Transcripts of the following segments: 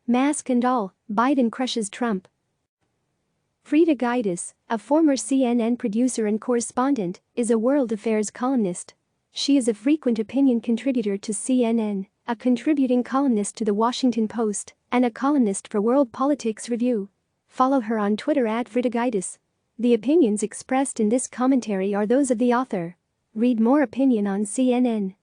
Mask and all, Biden crushes Trump. Frida Gaidis, a former CNN producer and correspondent, is a world affairs columnist. She is a frequent opinion contributor to CNN, a contributing columnist to The Washington Post, and a columnist for World Politics Review. Follow her on Twitter @Frida Gaidis. The opinions expressed in this commentary are those of the author. Read more opinion on CNN.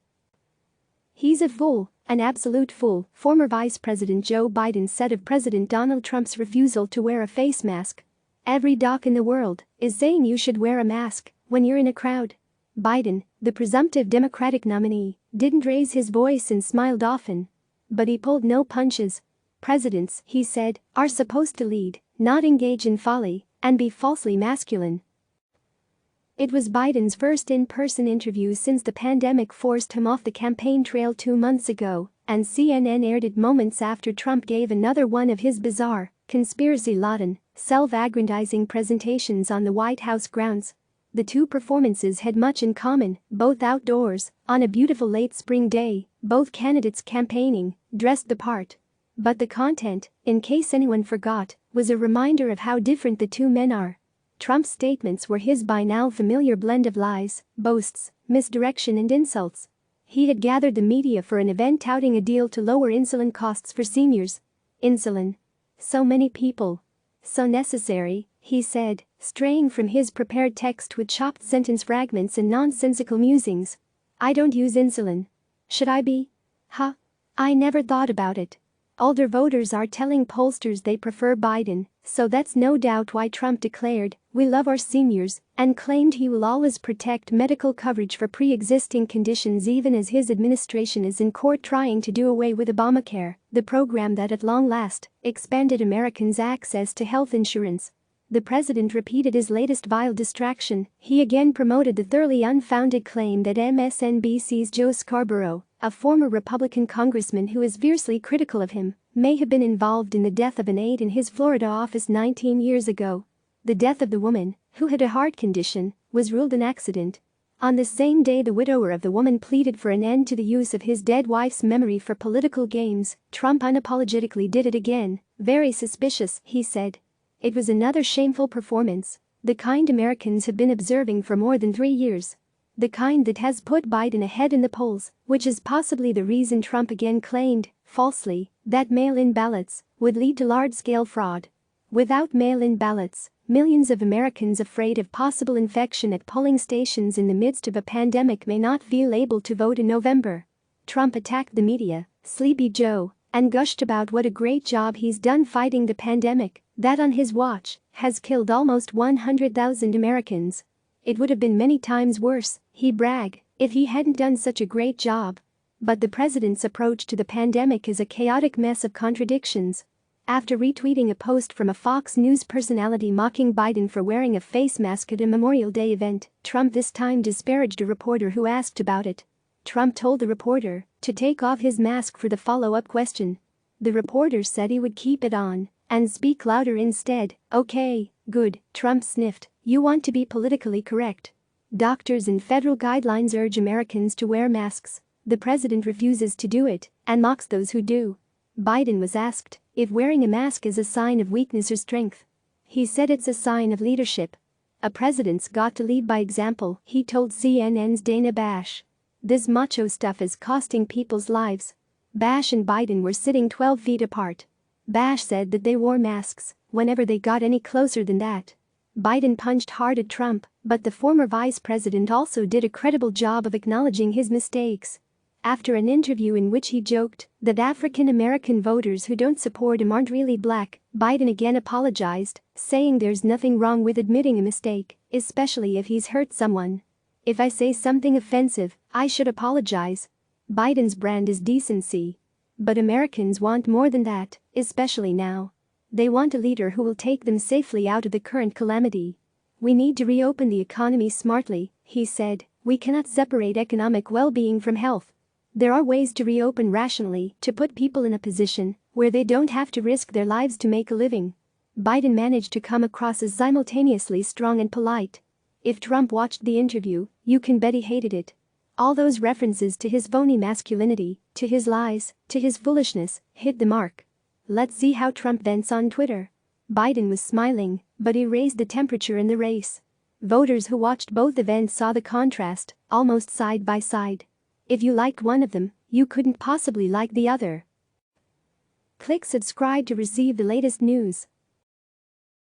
He's a fool, an absolute fool, former Vice President Joe Biden said of President Donald Trump's refusal to wear a face mask. Every doc in the world is saying you should wear a mask when you're in a crowd. Biden, the presumptive Democratic nominee, didn't raise his voice and smiled often. But he pulled no punches. Presidents, he said, are supposed to lead, not engage in folly, and be falsely masculine. It was Biden's first in-person interview since the pandemic forced him off the campaign trail 2 months ago, and CNN aired it moments after Trump gave another one of his bizarre, conspiracy-laden, self-aggrandizing presentations on the White House grounds. The two performances had much in common, both outdoors, on a beautiful late spring day, both candidates campaigning, dressed the part. But the content, in case anyone forgot, was a reminder of how different the two men are. Trump's statements were his by now familiar blend of lies, boasts, misdirection and insults. He had gathered the media for an event touting a deal to lower insulin costs for seniors. Insulin. So many people. So necessary, he said, straying from his prepared text with chopped sentence fragments and nonsensical musings. I don't use insulin. Should I be? Huh? I never thought about it. Older voters are telling pollsters they prefer Biden, so that's no doubt why Trump declared, "We love our seniors," and claimed he will always protect medical coverage for pre-existing conditions even as his administration is in court trying to do away with Obamacare, the program that at long last expanded Americans' access to health insurance. The president repeated his latest vile distraction. He again promoted the thoroughly unfounded claim that MSNBC's Joe Scarborough, a former Republican congressman who is fiercely critical of him, may have been involved in the death of an aide in his Florida office 19 years ago. The death of the woman, who had a heart condition, was ruled an accident. On the same day the widower of the woman pleaded for an end to the use of his dead wife's memory for political gains, Trump unapologetically did it again. Very suspicious, he said. It was another shameful performance, the kind Americans have been observing for more than 3 years. The kind that has put Biden ahead in the polls, which is possibly the reason Trump again claimed, falsely, that mail-in ballots would lead to large-scale fraud. Without mail-in ballots, millions of Americans afraid of possible infection at polling stations in the midst of a pandemic may not feel able to vote in November. Trump attacked the media, Sleepy Joe, and gushed about what a great job he's done fighting the pandemic, that on his watch has killed almost 100,000 Americans. It would have been many times worse, he bragged, if he hadn't done such a great job. But the president's approach to the pandemic is a chaotic mess of contradictions. After retweeting a post from a Fox News personality mocking Biden for wearing a face mask at a Memorial Day event, Trump this time disparaged a reporter who asked about it. Trump told the reporter to take off his mask for the follow-up question. The reporter said he would keep it on and speak louder instead. Okay, good, Trump sniffed. You want to be politically correct. Doctors and federal guidelines urge Americans to wear masks. The president refuses to do it and mocks those who do. Biden was asked if wearing a mask is a sign of weakness or strength. He said it's a sign of leadership. A president's got to lead by example, he told CNN's Dana Bash. This macho stuff is costing people's lives. Bash and Biden were sitting 12 feet apart. Bash said that they wore masks whenever they got any closer than that. Biden punched hard at Trump, but the former vice president also did a credible job of acknowledging his mistakes. After an interview in which he joked that African American voters who don't support him aren't really black, Biden again apologized, saying there's nothing wrong with admitting a mistake, especially if he's hurt someone. If I say something offensive, I should apologize. Biden's brand is decency. But Americans want more than that, especially now. They want a leader who will take them safely out of the current calamity. We need to reopen the economy smartly, he said. We cannot separate economic well-being from health. There are ways to reopen rationally to put people in a position where they don't have to risk their lives to make a living. Biden managed to come across as simultaneously strong and polite. If Trump watched the interview, you can bet he hated it. All those references to his phony masculinity, to his lies, to his foolishness, hit the mark. Let's see how Trump vents on Twitter. Biden was smiling, but he raised the temperature in the race. Voters who watched both events saw the contrast, almost side by side. If you liked one of them, you couldn't possibly like the other. Click subscribe to receive the latest news.